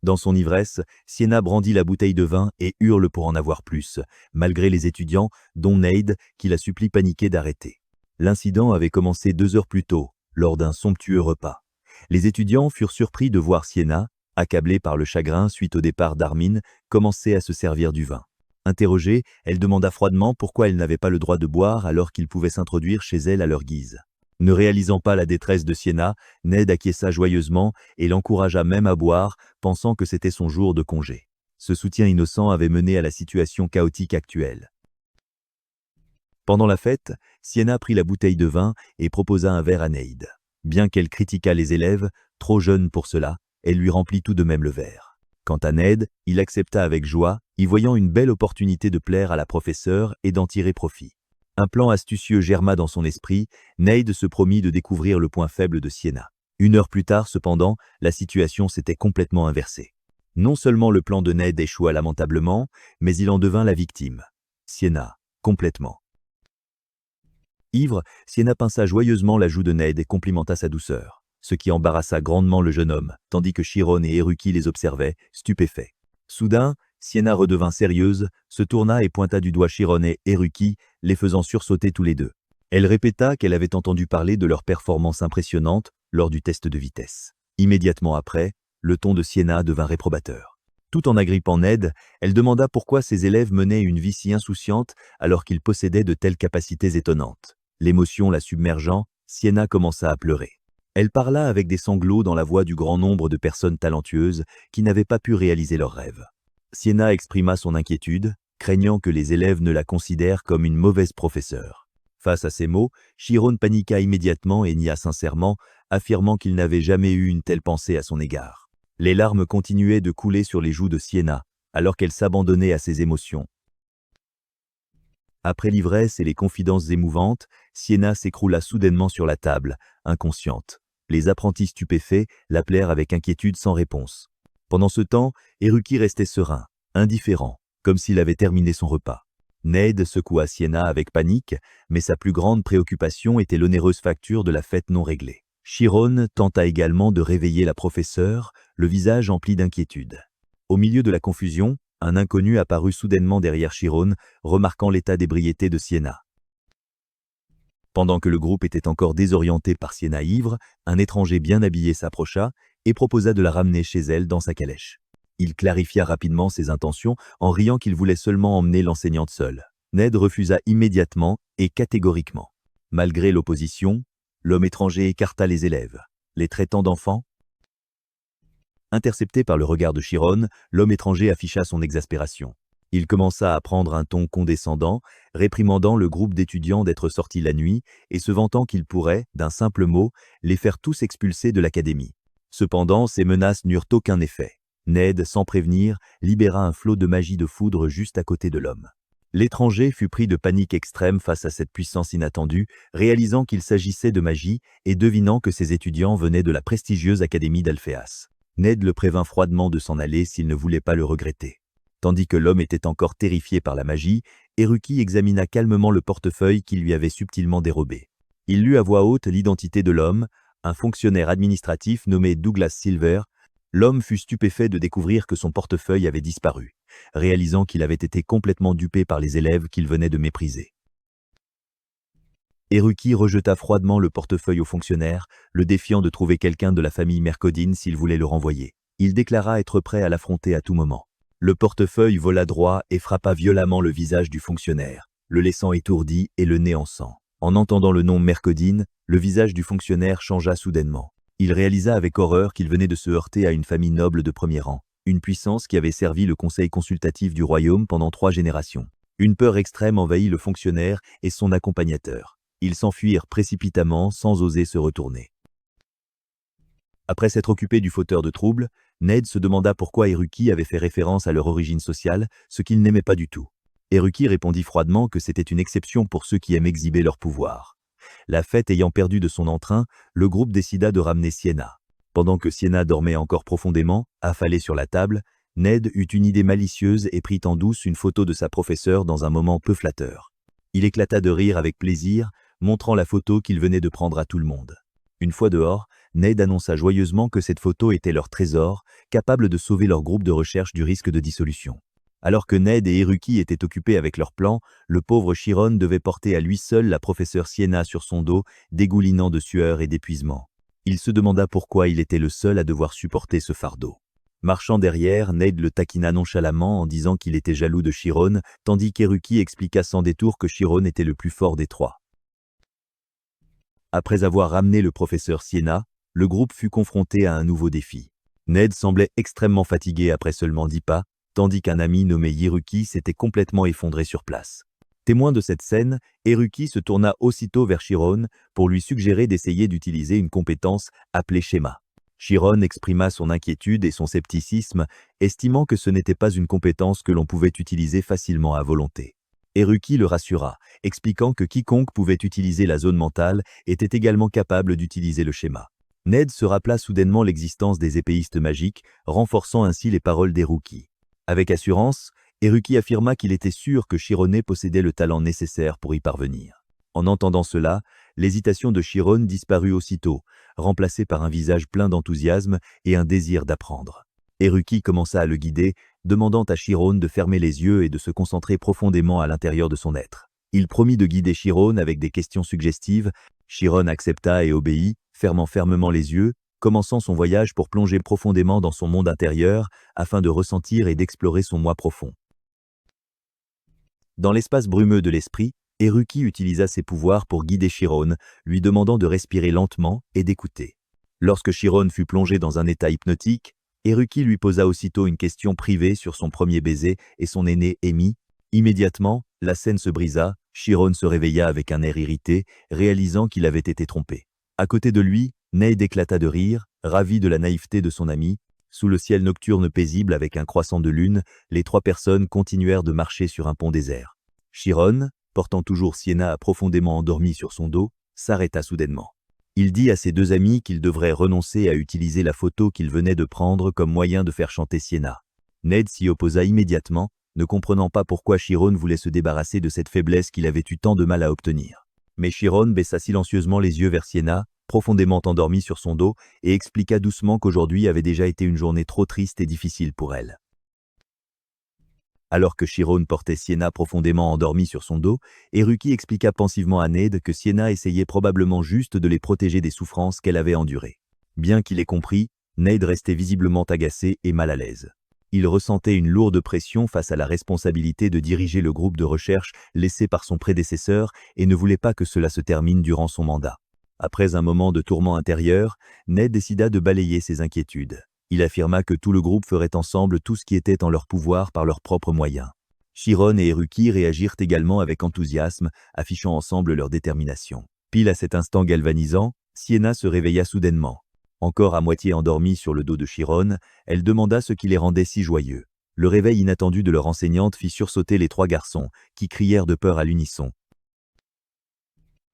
Dans son ivresse, Sienna brandit la bouteille de vin et hurle pour en avoir plus, malgré les étudiants, dont Nade, qui la supplie paniquée d'arrêter. L'incident avait commencé 2 heures plus tôt, lors d'un somptueux repas. Les étudiants furent surpris de voir Sienna, accablée par le chagrin suite au départ d'Armin, commencer à se servir du vin. Interrogée, elle demanda froidement pourquoi elle n'avait pas le droit de boire alors qu'ils pouvaient s'introduire chez elle à leur guise. Ne réalisant pas la détresse de Sienna, Ned acquiesça joyeusement et l'encouragea même à boire, pensant que c'était son jour de congé. Ce soutien innocent avait mené à la situation chaotique actuelle. Pendant la fête, Sienna prit la bouteille de vin et proposa un verre à Ned. Bien qu'elle critiquât les élèves, trop jeunes pour cela, elle lui remplit tout de même le verre. Quant à Ned, il accepta avec joie, y voyant une belle opportunité de plaire à la professeure et d'en tirer profit. Un plan astucieux germa dans son esprit, Ned se promit de découvrir le point faible de Sienna. 1 heure plus tard, cependant, la situation s'était complètement inversée. Non seulement le plan de Ned échoua lamentablement, mais il en devint la victime. Sienna, complètement. Ivre, Sienna pinça joyeusement la joue de Ned et complimenta sa douceur, ce qui embarrassa grandement le jeune homme, tandis que Chiron et Eruki les observaient, stupéfaits. Soudain, Sienna redevint sérieuse, se tourna et pointa du doigt Chiron et Eruki, les faisant sursauter tous les deux. Elle répéta qu'elle avait entendu parler de leur performance impressionnante lors du test de vitesse. Immédiatement après, le ton de Sienna devint réprobateur. Tout en agrippant Ned, elle demanda pourquoi ses élèves menaient une vie si insouciante alors qu'ils possédaient de telles capacités étonnantes. L'émotion la submergeant, Sienna commença à pleurer. Elle parla avec des sanglots dans la voix du grand nombre de personnes talentueuses qui n'avaient pas pu réaliser leurs rêves. Sienna exprima son inquiétude, craignant que les élèves ne la considèrent comme une mauvaise professeure. Face à ces mots, Chiron paniqua immédiatement et nia sincèrement, affirmant qu'il n'avait jamais eu une telle pensée à son égard. Les larmes continuaient de couler sur les joues de Sienna, alors qu'elle s'abandonnait à ses émotions. Après l'ivresse et les confidences émouvantes, Sienna s'écroula soudainement sur la table, inconsciente. Les apprentis stupéfaits l'appelèrent avec inquiétude sans réponse. Pendant ce temps, Eruki restait serein, indifférent, comme s'il avait terminé son repas. Ned secoua Sienna avec panique, mais sa plus grande préoccupation était l'onéreuse facture de la fête non réglée. Chiron tenta également de réveiller la professeure, le visage empli d'inquiétude. Au milieu de la confusion, un inconnu apparut soudainement derrière Chiron, remarquant l'état d'ébriété de Sienna. Pendant que le groupe était encore désorienté par Sienna ivre, un étranger bien habillé s'approcha et proposa de la ramener chez elle dans sa calèche. Il clarifia rapidement ses intentions en riant qu'il voulait seulement emmener l'enseignante seule. Ned refusa immédiatement et catégoriquement. Malgré l'opposition, l'homme étranger écarta les élèves, les traitant d'enfants. Intercepté par le regard de Chiron, l'homme étranger afficha son exaspération. Il commença à prendre un ton condescendant, réprimandant le groupe d'étudiants d'être sortis la nuit et se vantant qu'il pourrait, d'un simple mot, les faire tous expulser de l'académie. Cependant, ces menaces n'eurent aucun effet. Ned, sans prévenir, libéra un flot de magie de foudre juste à côté de l'homme. L'étranger fut pris de panique extrême face à cette puissance inattendue, réalisant qu'il s'agissait de magie et devinant que ses étudiants venaient de la prestigieuse académie d'Alphéas. Ned le prévint froidement de s'en aller s'il ne voulait pas le regretter. Tandis que l'homme était encore terrifié par la magie, Eruki examina calmement le portefeuille qu'il lui avait subtilement dérobé. Il lut à voix haute l'identité de l'homme, un fonctionnaire administratif nommé Douglas Silver. L'homme fut stupéfait de découvrir que son portefeuille avait disparu, réalisant qu'il avait été complètement dupé par les élèves qu'il venait de mépriser. Eruki rejeta froidement le portefeuille au fonctionnaire, le défiant de trouver quelqu'un de la famille Mercodine s'il voulait le renvoyer. Il déclara être prêt à l'affronter à tout moment. Le portefeuille vola droit et frappa violemment le visage du fonctionnaire, le laissant étourdi et le nez en sang. En entendant le nom Mercodine, le visage du fonctionnaire changea soudainement. Il réalisa avec horreur qu'il venait de se heurter à une famille noble de premier rang, une puissance qui avait servi le conseil consultatif du royaume pendant 3 générations. Une peur extrême envahit le fonctionnaire et son accompagnateur. Ils s'enfuirent précipitamment sans oser se retourner. Après s'être occupé du fauteur de troubles, Ned se demanda pourquoi Eruki avait fait référence à leur origine sociale, ce qu'il n'aimait pas du tout. Eruki répondit froidement que c'était une exception pour ceux qui aiment exhiber leur pouvoir. La fête ayant perdu de son entrain, le groupe décida de ramener Sienna. Pendant que Sienna dormait encore profondément, affalée sur la table, Ned eut une idée malicieuse et prit en douce une photo de sa professeure dans un moment peu flatteur. Il éclata de rire avec plaisir, montrant la photo qu'il venait de prendre à tout le monde. Une fois dehors, Ned annonça joyeusement que cette photo était leur trésor, capable de sauver leur groupe de recherche du risque de dissolution. Alors que Ned et Eruki étaient occupés avec leur plan, le pauvre Chiron devait porter à lui seul la professeure Sienna sur son dos, dégoulinant de sueur et d'épuisement. Il se demanda pourquoi il était le seul à devoir supporter ce fardeau. Marchant derrière, Ned le taquina nonchalamment en disant qu'il était jaloux de Chiron, tandis qu'Eruki expliqua sans détour que Chiron était le plus fort des trois. Après avoir ramené le professeur Sienna, le groupe fut confronté à un nouveau défi. Ned semblait extrêmement fatigué après seulement 10 pas, tandis qu'un ami nommé Eruki s'était complètement effondré sur place. Témoin de cette scène, Eruki se tourna aussitôt vers Chiron pour lui suggérer d'essayer d'utiliser une compétence appelée schéma. Chiron exprima son inquiétude et son scepticisme, estimant que ce n'était pas une compétence que l'on pouvait utiliser facilement à volonté. Eruki le rassura, expliquant que quiconque pouvait utiliser la zone mentale était également capable d'utiliser le schéma. Ned se rappela soudainement l'existence des épéistes magiques, renforçant ainsi les paroles d'Eruki. Avec assurance, Eruki affirma qu'il était sûr que Chiron possédait le talent nécessaire pour y parvenir. En entendant cela, l'hésitation de Chiron disparut aussitôt, remplacée par un visage plein d'enthousiasme et un désir d'apprendre. Eruki commença à le guider, demandant à Chiron de fermer les yeux et de se concentrer profondément à l'intérieur de son être. Il promit de guider Chiron avec des questions suggestives. Chiron accepta et obéit, fermant fermement les yeux, commençant son voyage pour plonger profondément dans son monde intérieur afin de ressentir et d'explorer son moi profond. Dans l'espace brumeux de l'esprit, Eruki utilisa ses pouvoirs pour guider Chiron, lui demandant de respirer lentement et d'écouter. Lorsque Chiron fut plongé dans un état hypnotique, Eruki lui posa aussitôt une question privée sur son premier baiser et son aîné Amy. Immédiatement, la scène se brisa, Chiron se réveilla avec un air irrité, réalisant qu'il avait été trompé. À côté de lui, Ned éclata de rire, ravi de la naïveté de son ami. Sous le ciel nocturne paisible avec un croissant de lune, les trois personnes continuèrent de marcher sur un pont désert. Chiron, portant toujours Sienna profondément endormie sur son dos, s'arrêta soudainement. Il dit à ses deux amis qu'ils devraient renoncer à utiliser la photo qu'ils venaient de prendre comme moyen de faire chanter Sienna. Ned s'y opposa immédiatement, ne comprenant pas pourquoi Chiron voulait se débarrasser de cette faiblesse qu'il avait eu tant de mal à obtenir. Mais Chiron baissa silencieusement les yeux vers Sienna, profondément endormie sur son dos, et expliqua doucement qu'aujourd'hui avait déjà été une journée trop triste et difficile pour elle. Alors que Chiron portait Sienna profondément endormie sur son dos, Eruki expliqua pensivement à Ned que Sienna essayait probablement juste de les protéger des souffrances qu'elle avait endurées. Bien qu'il ait compris, Ned restait visiblement agacé et mal à l'aise. Il ressentait une lourde pression face à la responsabilité de diriger le groupe de recherche laissé par son prédécesseur et ne voulait pas que cela se termine durant son mandat. Après un moment de tourment intérieur, Ned décida de balayer ses inquiétudes. Il affirma que tout le groupe ferait ensemble tout ce qui était en leur pouvoir par leurs propres moyens. Chiron et Eruki réagirent également avec enthousiasme, affichant ensemble leur détermination. Pile à cet instant galvanisant, Sienna se réveilla soudainement. Encore à moitié endormie sur le dos de Chiron, elle demanda ce qui les rendait si joyeux. Le réveil inattendu de leur enseignante fit sursauter les trois garçons, qui crièrent de peur à l'unisson.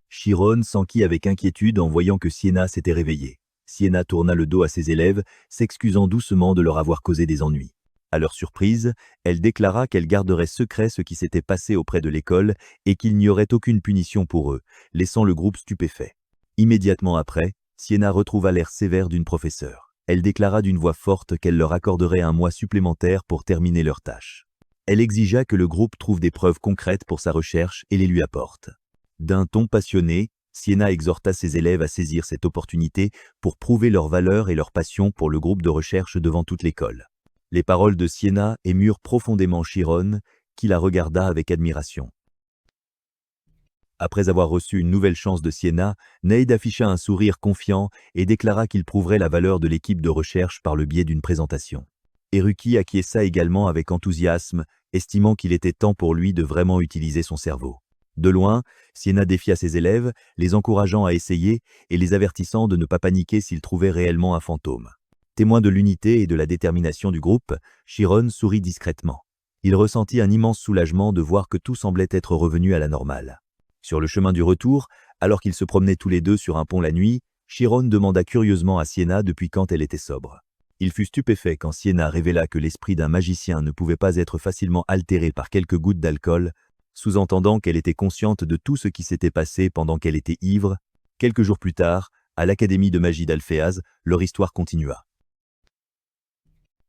Chiron s'enquit avec inquiétude en voyant que Sienna s'était réveillée. Sienna tourna le dos à ses élèves, s'excusant doucement de leur avoir causé des ennuis. À leur surprise, elle déclara qu'elle garderait secret ce qui s'était passé auprès de l'école et qu'il n'y aurait aucune punition pour eux, laissant le groupe stupéfait. Immédiatement après, Sienna retrouva l'air sévère d'une professeure. Elle déclara d'une voix forte qu'elle leur accorderait un mois supplémentaire pour terminer leur tâche. Elle exigea que le groupe trouve des preuves concrètes pour sa recherche et les lui apporte. D'un ton passionné, Sienna exhorta ses élèves à saisir cette opportunité pour prouver leur valeur et leur passion pour le groupe de recherche devant toute l'école. Les paroles de Sienna émurent profondément Chiron, qui la regarda avec admiration. Après avoir reçu une nouvelle chance de Sienna, Ned afficha un sourire confiant et déclara qu'il prouverait la valeur de l'équipe de recherche par le biais d'une présentation. Eruki acquiesça également avec enthousiasme, estimant qu'il était temps pour lui de vraiment utiliser son cerveau. De loin, Sienna défia ses élèves, les encourageant à essayer et les avertissant de ne pas paniquer s'ils trouvaient réellement un fantôme. Témoin de l'unité et de la détermination du groupe, Chiron sourit discrètement. Il ressentit un immense soulagement de voir que tout semblait être revenu à la normale. Sur le chemin du retour, alors qu'ils se promenaient tous les deux sur un pont la nuit, Chiron demanda curieusement à Sienna depuis quand elle était sobre. Il fut stupéfait quand Sienna révéla que l'esprit d'un magicien ne pouvait pas être facilement altéré par quelques gouttes d'alcool, sous-entendant qu'elle était consciente de tout ce qui s'était passé pendant qu'elle était ivre. Quelques jours plus tard, À l'Académie de magie d'Alphéaz, leur histoire continua.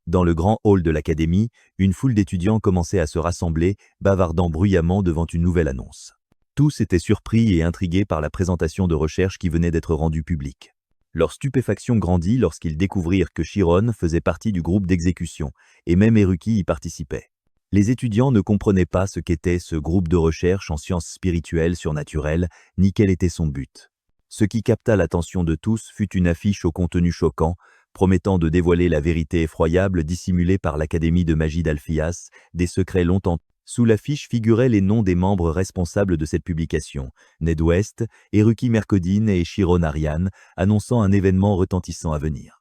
Dans le grand hall de l'Académie, une foule d'étudiants commençait à se rassembler, bavardant bruyamment devant une nouvelle annonce. Tous étaient surpris et intrigués par la présentation de recherche qui venait d'être rendue publique. Leur stupéfaction grandit lorsqu'ils découvrirent que Chiron faisait partie du groupe d'exécution, et même Eruki y participait. Les étudiants ne comprenaient pas ce qu'était ce groupe de recherche en sciences spirituelles surnaturelles, ni quel était son but. Ce qui capta l'attention de tous fut une affiche au contenu choquant, promettant de dévoiler la vérité effroyable dissimulée par l'Académie de magie d'Alphias, des secrets longtemps. Sous l'affiche figuraient les noms des membres responsables de cette publication, Ned West, Eruki Mercodine et Chiron Ariane, annonçant un événement retentissant à venir.